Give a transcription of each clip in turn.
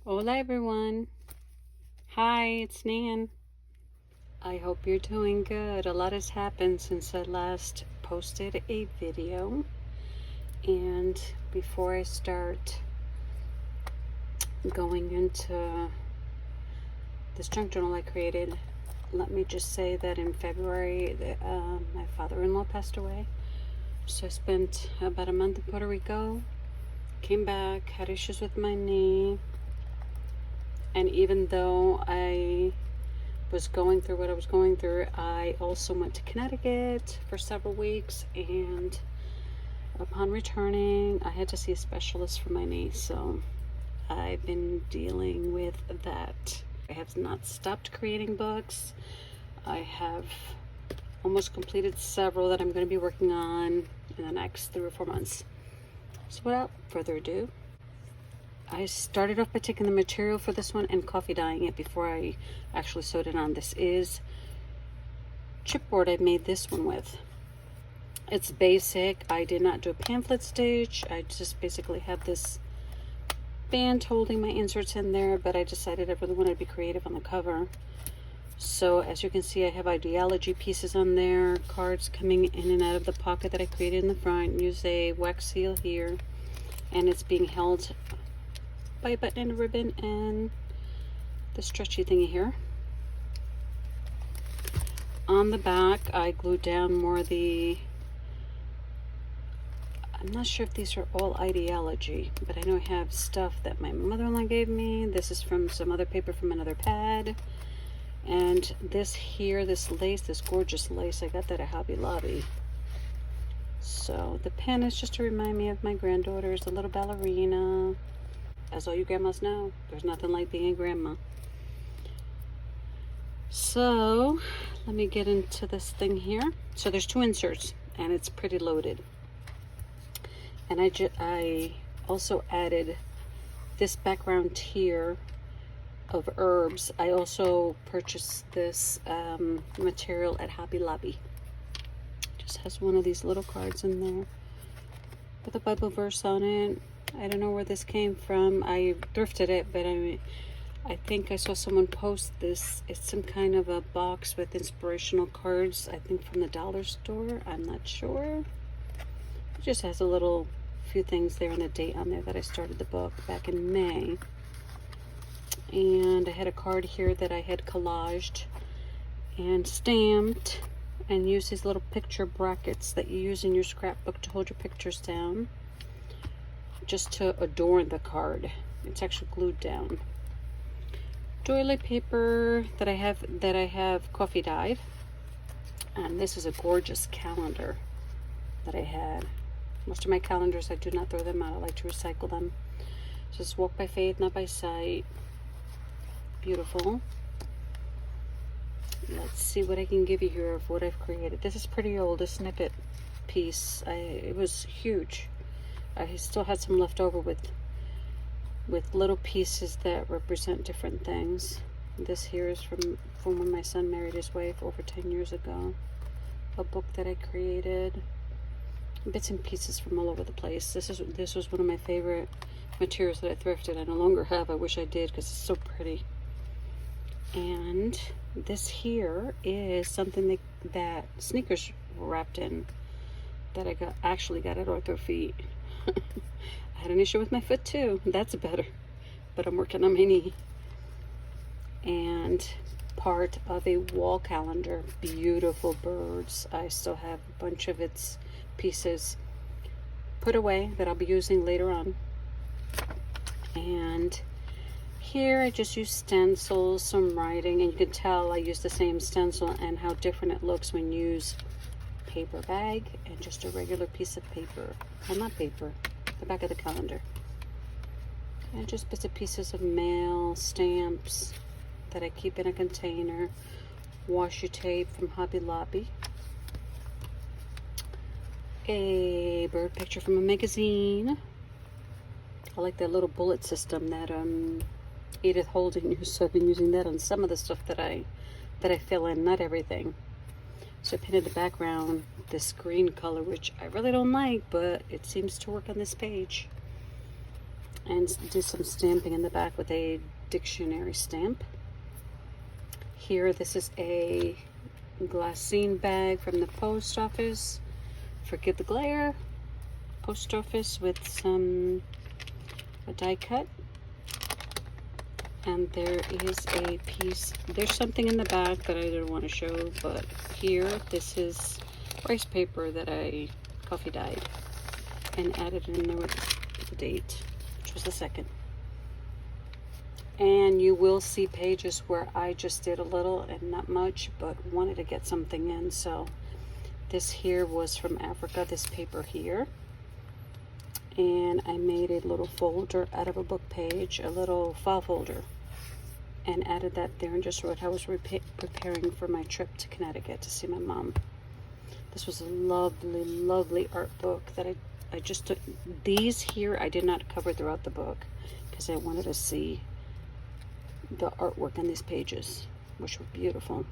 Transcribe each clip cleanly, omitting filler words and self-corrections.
Hola everyone. Hi, it's Nan. I hope you're doing good. A lot has happened since I last posted a video. And before I start going into this junk journal I created, let me just say that in February, my father-in-law passed away. So I spent about a month in Puerto Rico, came back, had issues with my knee. And even though I was going through what I was going through, I also went to Connecticut for several weeks, and upon returning I had to see a specialist for my knee. So I've been dealing with that. I have not stopped creating books. I have almost completed several that I'm going to be working on in the next 3 or 4 months. So without further ado, I started off by taking the material for this one and coffee dyeing it before I actually sewed it on. This is chipboard I made this one with. It's basic. I did not do a pamphlet stitch. I just basically have this band holding my inserts in there, but I decided I really wanted to be creative on the cover. So as you can see, I have ideology pieces on there, cards coming in and out of the pocket that I created in the front. Use a wax seal here, and it's being held by a button and a ribbon and the stretchy thingy here. On the back, I glued down more of the, I'm not sure if these are all ideology, but I know I have stuff that my mother-in-law gave me. This is from some other paper from another pad. And this here, this lace, this gorgeous lace, I got that at Hobby Lobby. So the pen is just to remind me of my granddaughters, the little ballerina. As all you grandmas know, there's nothing like being a grandma. So let me get into this thing here. So there's 2 inserts and it's pretty loaded. And I also added this background here of herbs. I also purchased this material at Hobby Lobby. Just has one of these little cards in there with a Bible verse on it. I don't know where this came from. I thrifted it, but I think I saw someone post this. It's some kind of a box with inspirational cards, I think from the dollar store. I'm not sure. It just has a little few things there and a date on there that I started the book back in May. And I had a card here that I had collaged and stamped and used these little picture brackets that you use in your scrapbook to hold your pictures down, just to adorn the card. It's actually glued down. Doily paper that I have coffee dyed, and this is a gorgeous calendar that I had. Most of my calendars, I do not throw them out. I like to recycle them. Just walk by faith, not by sight. Beautiful. Let's see what I can give you here of what I've created. This is pretty old, a snippet piece. It was huge. I still had some left over with little pieces that represent different things. This here is from when my son married his wife over 10 years ago. A book that I created. Bits and pieces from all over the place. This was one of my favorite materials that I thrifted. I no longer have. I wish I did because it's so pretty. And this here is something that sneakers were wrapped in that I actually got at Ortho Feet. I had an issue with my foot too. That's better, but I'm working on my knee. And part of a wall calendar. Beautiful birds. I still have a bunch of its pieces put away that I'll be using later on. And here I just use stencils, some writing, and you can tell I use the same stencil and how different it looks when you use paper bag and just a regular piece of paper. Well, not paper, the back of the calendar. And just bits and pieces of mail, stamps that I keep in a container, washi tape from Hobby Lobby, a bird picture from a magazine. I like that little bullet system that Edith Holden used, so I've been using that on some of the stuff that I fill in, not everything. So I painted the background this green color, which I really don't like, but it seems to work on this page. and did some stamping in the back with a dictionary stamp. Here, this is a glassine bag from the post office. Forgive the glare. Post office with a die cut. And there is a piece, there's something in the back that I didn't want to show, but here, this is rice paper that I coffee dyed and added in there with the date, which was the 2nd. And you will see pages where I just did a little and not much, but wanted to get something in. So this here was from Africa, this paper here. And I made a little folder out of a book page, a little file folder, and added that there and just wrote I was preparing for my trip to Connecticut to see my mom. This was a lovely, lovely art book that I just took. These here I did not cover throughout the book because I wanted to see the artwork on these pages, which were beautiful.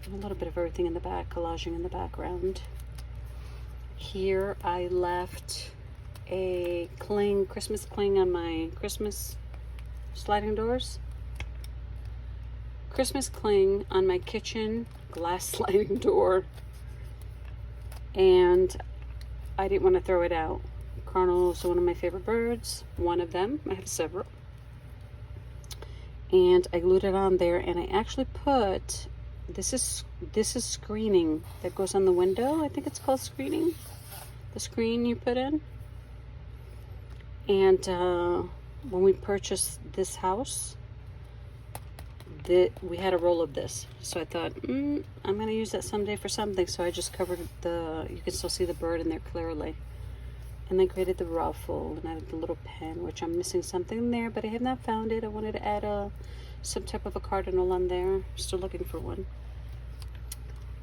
And a little bit of everything in the back, collaging in the background. Here I left a Christmas cling on my Christmas sliding doors. Christmas cling on my kitchen glass sliding door. And I didn't want to throw it out. Cardinal is one of my favorite birds. One of them. I have several. And I glued it on there, and I actually put, this is screening that goes on the window. I think it's called screening. The screen you put in. And when we purchased this house, we had a roll of this. So I thought, I'm going to use that someday for something. So I just covered you can still see the bird in there clearly. And I created the ruffle and added the little pen, which I'm missing something there, but I have not found it. I wanted to add some type of a cardinal on there. Still looking for one.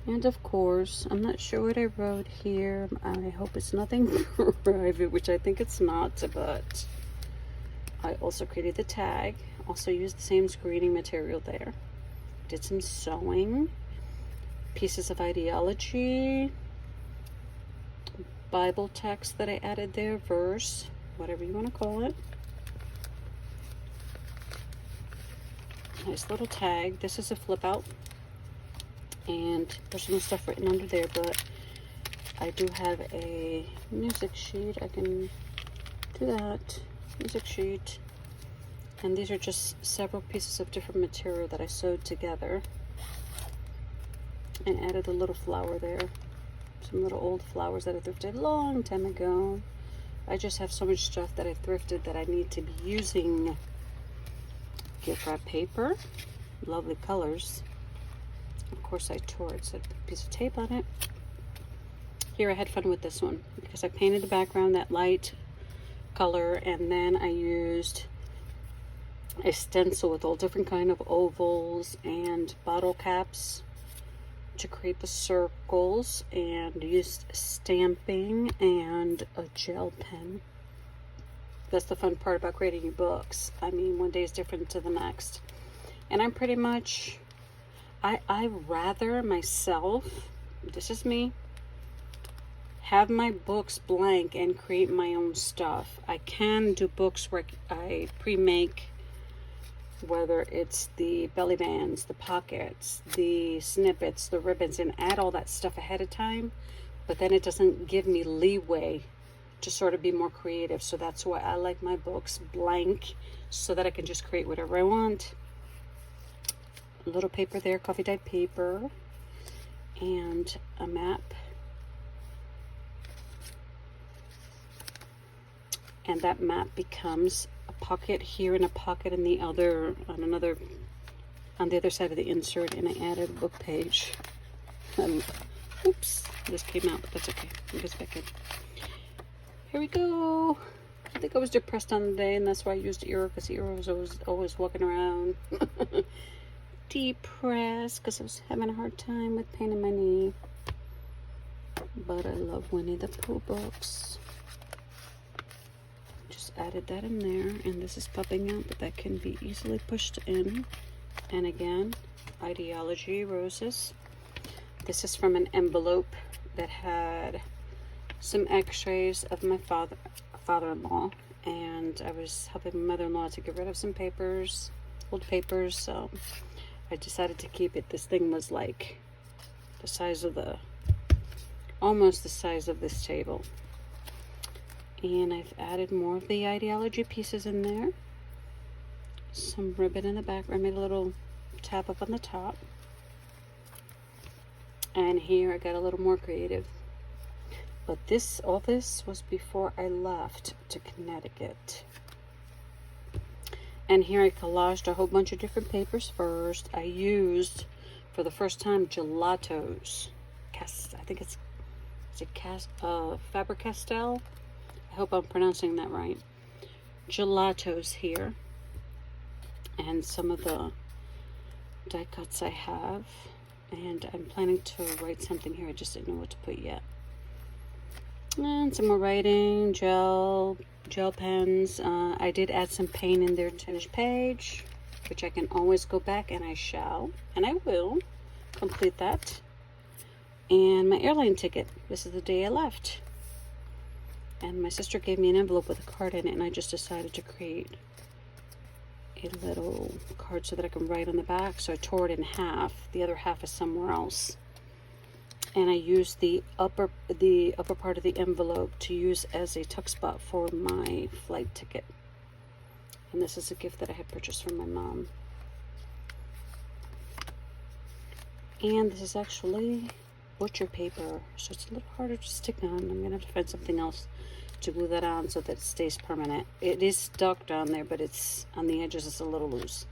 And of course, I'm not sure what I wrote here. I hope it's nothing private, which I think it's not, but I also created the tag. Also used the same screening material there. Did some sewing. Pieces of ideology. Bible text that I added there, verse, whatever you want to call it. Nice little tag. This is a flip out. And personal stuff written under there, but I do have a music sheet. I can do that. Music sheet. And these are just several pieces of different material that I sewed together. And added a little flower there. Some little old flowers that I thrifted a long time ago. I just have so much stuff that I thrifted that I need to be using. Gift wrap paper. Lovely colors. Of course I tore it, so I put a piece of tape on it. Here I had fun with this one because I painted the background that light color, and then I used a stencil with all different kind of ovals and bottle caps to create the circles, and used stamping and a gel pen. That's the fun part about creating your books. I mean, one day is different to the next. And I'm pretty much, I rather myself, this is me, have my books blank and create my own stuff. I can do books where I pre-make, whether it's the belly bands, the pockets, the snippets, the ribbons, and add all that stuff ahead of time, but then it doesn't give me leeway to sort of be more creative. So that's why I like my books blank, so that I can just create whatever I want. A little paper there, coffee dyed paper, and a map. And that map becomes a pocket here and a pocket in the other, on the other side of the insert, and I added a book page. Oops, this came out, but that's okay. It goes back in. Here we go. I think I was depressed on the day, and that's why I used Eero, because Eero was always walking around depressed because I was having a hard time with pain in my knee. But I love Winnie the Pooh books. Just added that in there, and this is popping out, but that can be easily pushed in. And again, ideology roses. This is from an envelope that had some x-rays of my father-in-law, and I was helping my mother-in-law to get rid of some papers, old papers, so I decided to keep it. This thing was like the size of almost the size of this table. And I've added more of the ideology pieces in there. Some ribbon in the back. I made a little tab up on the top. And here I got a little more creative. But all this was before I left to Connecticut. And here I collaged a whole bunch of different papers first. I used, for the first time, gelatos. I think it's Faber-Castell. I hope I'm pronouncing that right. Gelatos here. And some of the die cuts I have. And I'm planning to write something here. I just didn't know what to put yet. And some more writing, gel pens. I did add some paint in there to finish page, which I can always go back, and I shall, and I will complete that. And my airline ticket. This is the day I left. And my sister gave me an envelope with a card in it, and I just decided to create a little card so that I can write on the back. So I tore it in half. The other half is somewhere else. And I used the upper part of the envelope to use as a tuck spot for my flight ticket. And this is a gift that I had purchased from my mom. And this is actually butcher paper, so it's a little harder to stick on. I'm gonna have to find something else to glue that on so that it stays permanent. It is stuck down there, but it's on the edges, it's a little loose.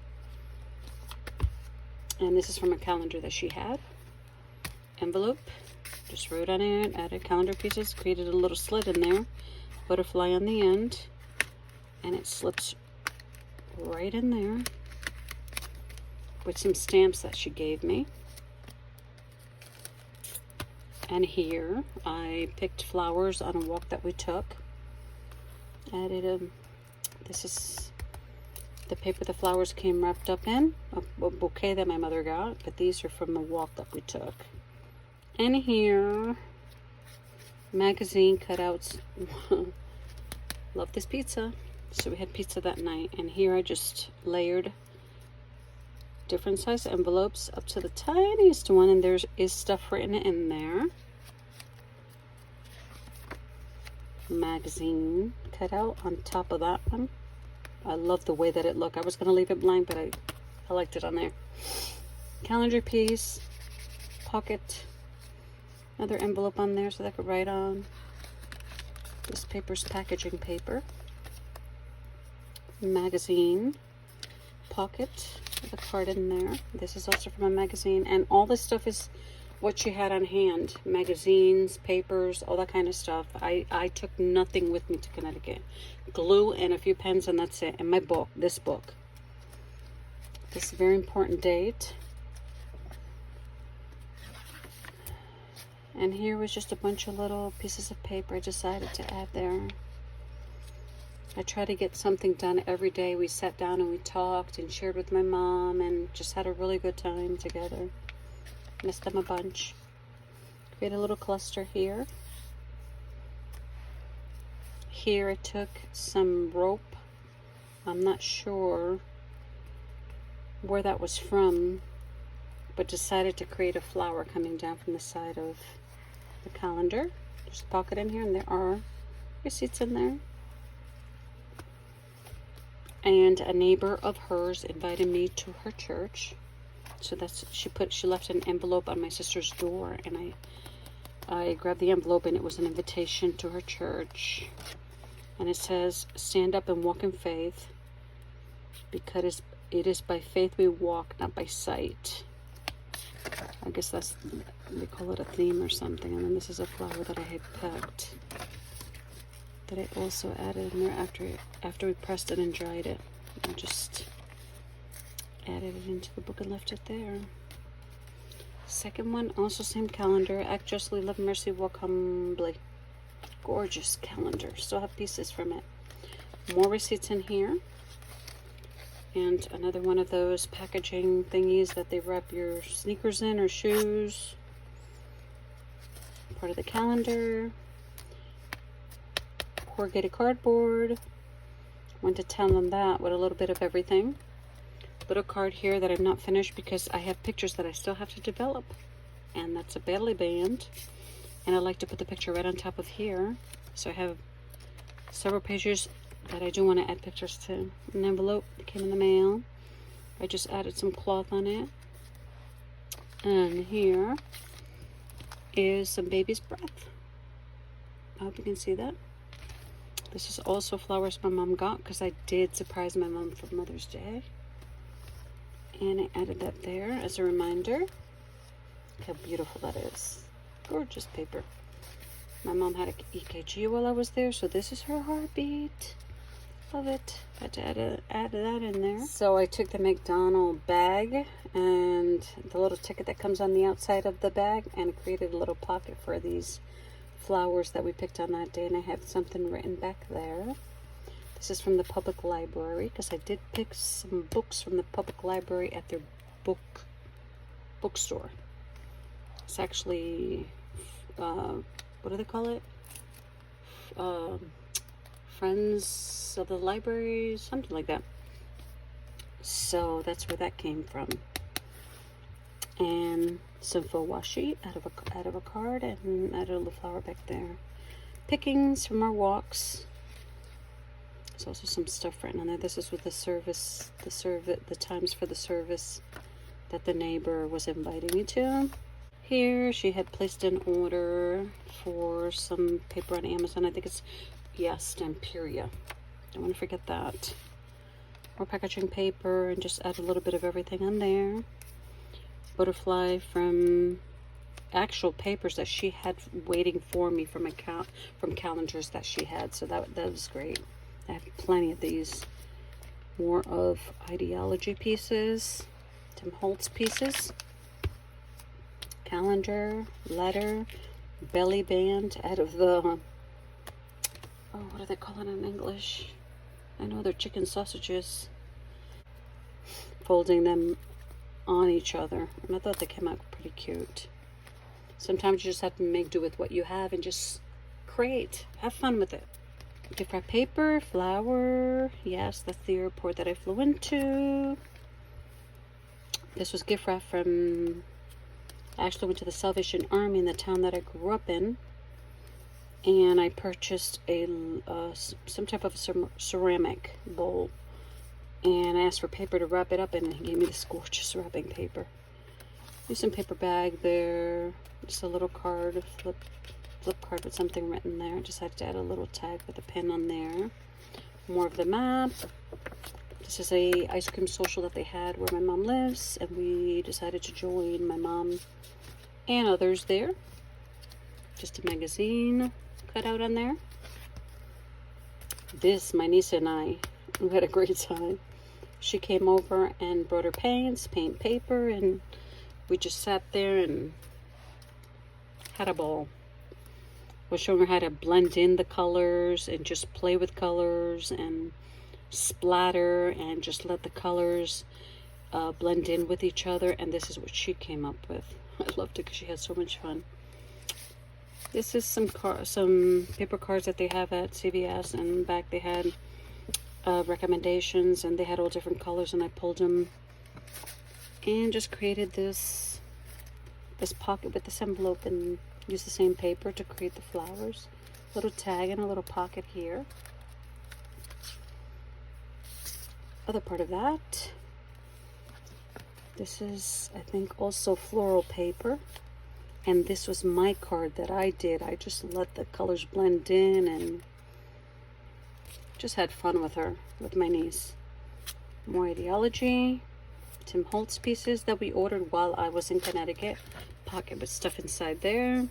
And this is from a calendar that she had. Envelope, just wrote on it, added calendar pieces, created a little slit in there, butterfly on the end, and it slips right in there with some stamps that she gave me. And here I picked flowers on a walk that we took. Added this is the paper the flowers came wrapped up in, a bouquet that my mother got, but these are from the walk that we took. And here, magazine cutouts. Love this pizza. So we had pizza that night. And here I just layered different size envelopes up to the tiniest one. And there is stuff written in there. Magazine cutout on top of that one. I love the way that it looked. I was going to leave it blank, but I liked it on there. Calendar piece. Pocket. Another envelope on there so that I could write on. This paper's packaging paper. Magazine. Pocket with a card in there. This is also from a magazine. And all this stuff is what she had on hand. Magazines, papers, all that kind of stuff. I took nothing with me to Connecticut. Glue and a few pens, and that's it. And my book, this book. This is a very important date. And here was just a bunch of little pieces of paper I decided to add there. I try to get something done every day. We sat down and we talked and shared with my mom and just had a really good time together. Missed them a bunch. Create a little cluster here. Here I took some rope. I'm not sure where that was from, but decided to create a flower coming down from the side of the calendar. There's a pocket in here, and there are receipts in there. And a neighbor of hers invited me to her church. So that's she left an envelope on my sister's door, and I grabbed the envelope, and it was an invitation to her church. And it says, "Stand up and walk in faith, because it is by faith we walk, not by sight." I guess they call it a theme or something. And then this is a flower that I had picked that I also added in there after we pressed it and dried it. I just added it into the book and left it there. Second one, also same calendar. Act justly, love mercy, walk humbly. Gorgeous calendar. Still have pieces from it. More receipts in here. And another one of those packaging thingies that they wrap your sneakers in or shoes. Part of the calendar. Corrugated cardboard. Went to town on that with a little bit of everything. Little card here that I'm not finished because I have pictures that I still have to develop. And that's a belly band. And I like to put the picture right on top of here. So I have several pages that I do want to add pictures to. An envelope that came in the mail. I just added some cloth on it. And here is some baby's breath. I hope you can see that. This is also flowers my mom got because I did surprise my mom for Mother's Day. And I added that there as a reminder. Look how beautiful that is. Gorgeous paper. My mom had an EKG while I was there, so this is her heartbeat. Love it. Had to add that in there. So I took the McDonald's bag and the little ticket that comes on the outside of the bag and created a little pocket for these flowers that we picked on that day, and I have something written back there. This is from the public library because I did pick some books from the public library at their bookstore. It's actually what do they call it? Friends of the Library, something like that. So that's where that came from. And some faux washi out of a card, and added a little flower back there. Pickings from our walks. There's also some stuff written on there. This is with the times for the service that the neighbor was inviting me to. Here she had placed an order for some paper on Amazon. I think it's Stamperia. Don't want to forget that. More packaging paper, and just add a little bit of everything on there. Butterfly from actual papers that she had waiting for me from calendars that she had. So that was great. I have plenty of these. More of ideology pieces, Tim Holtz pieces, calendar, letter, belly band out of the, what do they call it in English? I know they're chicken sausages. Folding them on each other, and I thought they came out pretty cute. Sometimes you just have to make do with what you have and just create. Have fun with it. Gift wrap paper, flower. Yes, that's the airport that I flew into. This was gift wrap from, I actually went to the Salvation Army in the town that I grew up in, and I purchased some type of ceramic bowl, and I asked for paper to wrap it up, and he gave me this gorgeous wrapping paper. There's some paper bag there, just a little card, flip card with something written there. Just had to add a little tag with a pin on there. More of the map. This is a ice cream social that they had where my mom lives, and we decided to join my mom and others there. Just a magazine cut out on there. This, my niece and I, we had a great time. She came over and brought her paint paper, and we just sat there and had a ball. I was showing her how to blend in the colors and just play with colors and splatter and just let the colors blend in with each other, and this is what she came up with. I loved it because she had so much fun. This is some paper cards that they have at CVS, and back they had recommendations, and they had all different colors, and I pulled them and just created this pocket with this envelope and used the same paper to create the flowers. Little tag and a little pocket here. Other part of that. This is, I think, also floral paper. And this was my card that I did. I just let the colors blend in and just had fun with her, with my niece. More ideology. Tim Holtz pieces that we ordered while I was in Connecticut. Pocket with stuff inside there.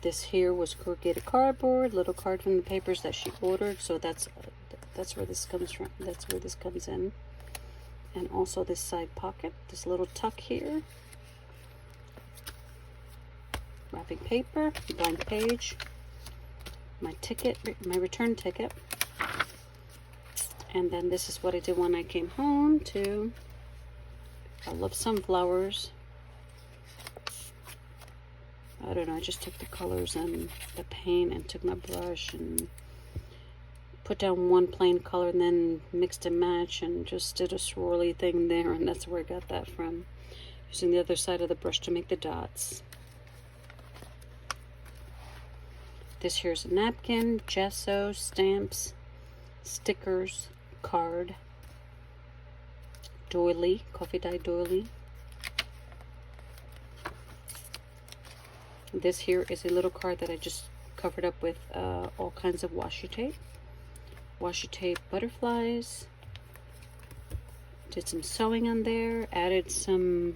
This here was corrugated cardboard, little card from the papers that she ordered. So that's where this comes from. That's where this comes in. And also this side pocket, this little tuck here. Wrapping paper, blank page, my ticket, my return ticket. And then this is what I did when I came home too. I love sunflowers. I don't know, I just took the colors and the paint and took my brush and put down one plain color and then mixed and match and just did a swirly thing there, and that's where I got that from. Using the other side of the brush to make the dots. This here's a napkin, gesso, stamps, stickers, card, doily, coffee dye doily. This here is a little card that I just covered up with all kinds of washi tape. Washi tape butterflies. Did some sewing on there. Added some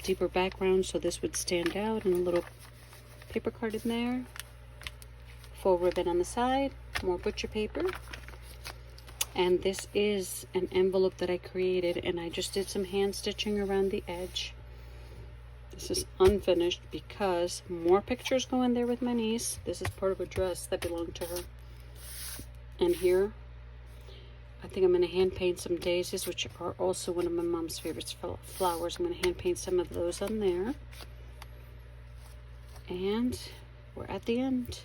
deeper background so this would stand out, and a little paper card in there. Faux ribbon on the side. More butcher paper. And this is an envelope that I created, and I just did some hand stitching around the edge. This is unfinished because more pictures go in there with my niece. This is part of a dress that belonged to her. And here, I think I'm going to hand paint some daisies, which are also one of my mom's favorite flowers. I'm going to hand paint some of those on there. And we're at the end.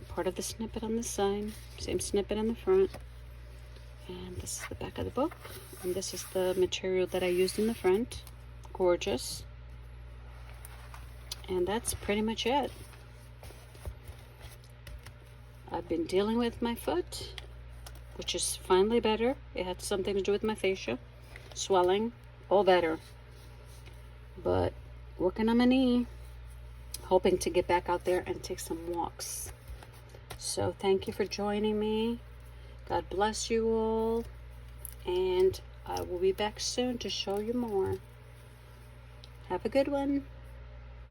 Part of the snippet on this side, same snippet on the front. And this is the back of the book. And this is the material that I used in the front. Gorgeous. And that's pretty much it. I've been dealing with my foot, which is finally better. It had something to do with my fascia, swelling, all better. But working on my knee, hoping to get back out there and take some walks. So thank you for joining me. God bless you all. And I will be back soon to show you more. Have a good one.